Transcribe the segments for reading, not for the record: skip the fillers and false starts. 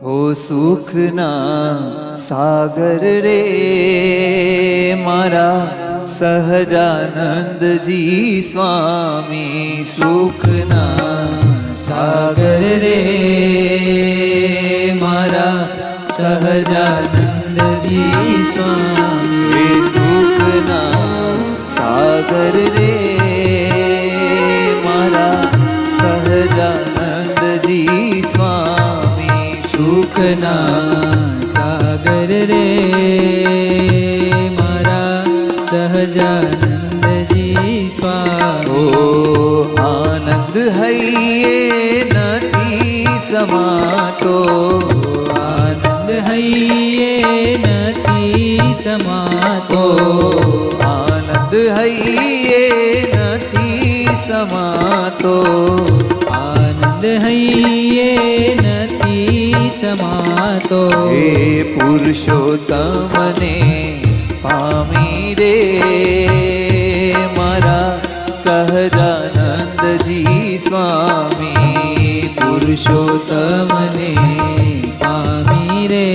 हो सुखना सागर रे मारा सहजानंद जी स्वामी। सुखना सागर रे मारा सहजानंद जी स्वामी। सुखना सागर रे मारा सहजानंद जी स्वामी। सुखना सागर रे मारा सहजानंद जी स्वामी। ओ आनंद है ये नथी समातो, आनंद है ये नथी समातो, आनंद है ये नथी समातो, आनंद है ये नथी समातो। हे पुरुषोत्तम ने पामी रे मारा सहजानंद जी स्वामी। पुरुषोत्तम ने पामी रे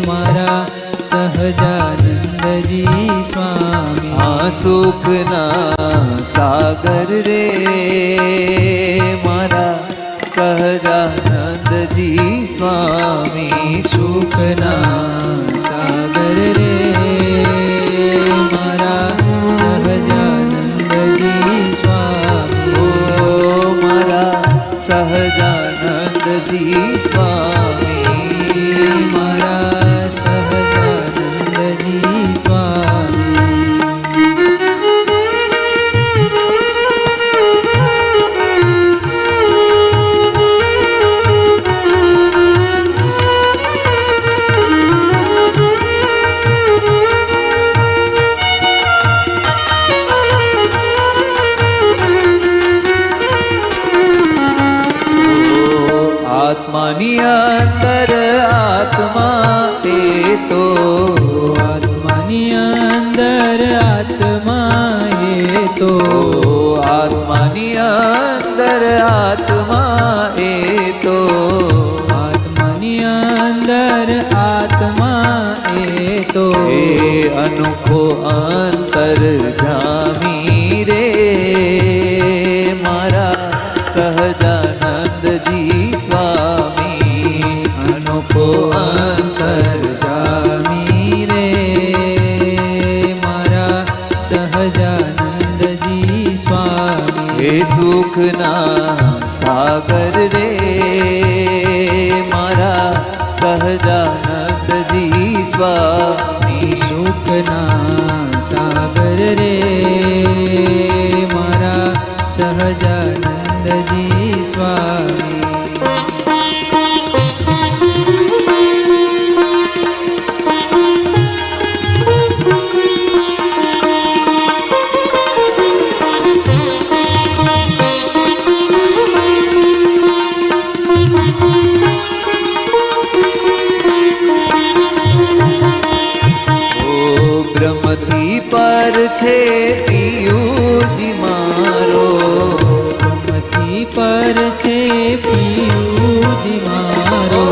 मारा सहजानंद जी स्वामी। आ सुखना सागर रे मारा सहजानंद जी स्वामी। सुखना सागर रे मारा सहजानंद जी स्वामी। ओ मारा सहजानंद जी स्वामी, मारा सहजानंद जी स्वामी। आत्मानी अंदर आत्मा ये तो, आत्मानी अंदर आत्मा ये तो, आत्मानी अंदर आत्मा ये तो, आत्मानी अंदर आत्मा ये तो। ये अनोखो अंतर जामी रे मारा सहजानंद जी स्वामी। अनोखो अंतर जामी रे मारा सहजानंद जी स्वामी। हे सुखना सागर रे मारा सहजानंद जी स्वामी। सुखना सागर रे मारा सहजानंद जी स्वामी। ब्रह्मथी पर छे पियूजी मारो, ब्रह्मथी पर छे पियूजी मारो,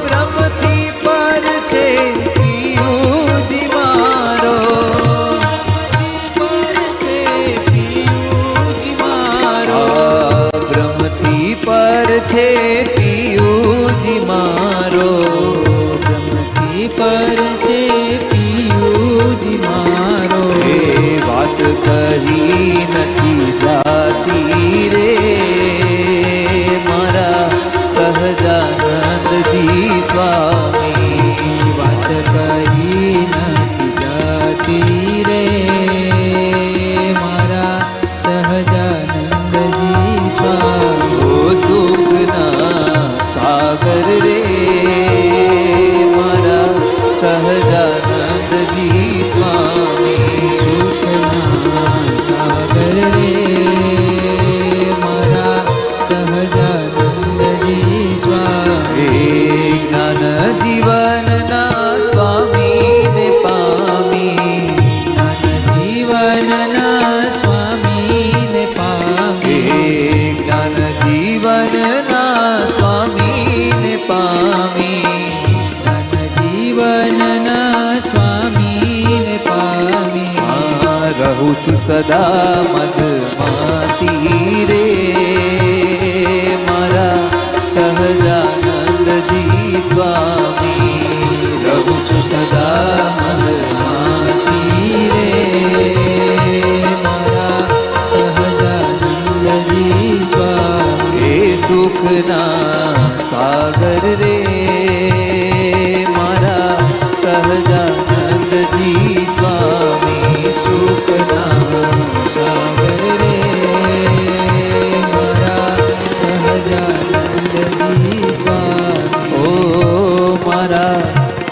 ब्रह्मथी पर छे पियूजी मारो, ब्रह्मथी पर छे पियूजी मारो, ब्रह्मथी पर छे पियूजी मारो। हे बात कही नथी जाती रे मारा છું સદા મદમાતી રે મારા સહજાનંદજી સ્વામી રહું છું સદા મદમાતી રે મારા સહજાનંદજી સ્વામી એ સુખના સાગર રે મારા સહજાનંદજી સ્વામી સુખના સાગર રે મારા સહજાનંદજી સ્વામી ઓ મારા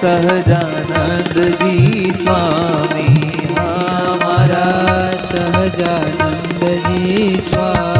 સહજાનંદજી સ્વામી હા મારા સહજાનંદજી સ્વામી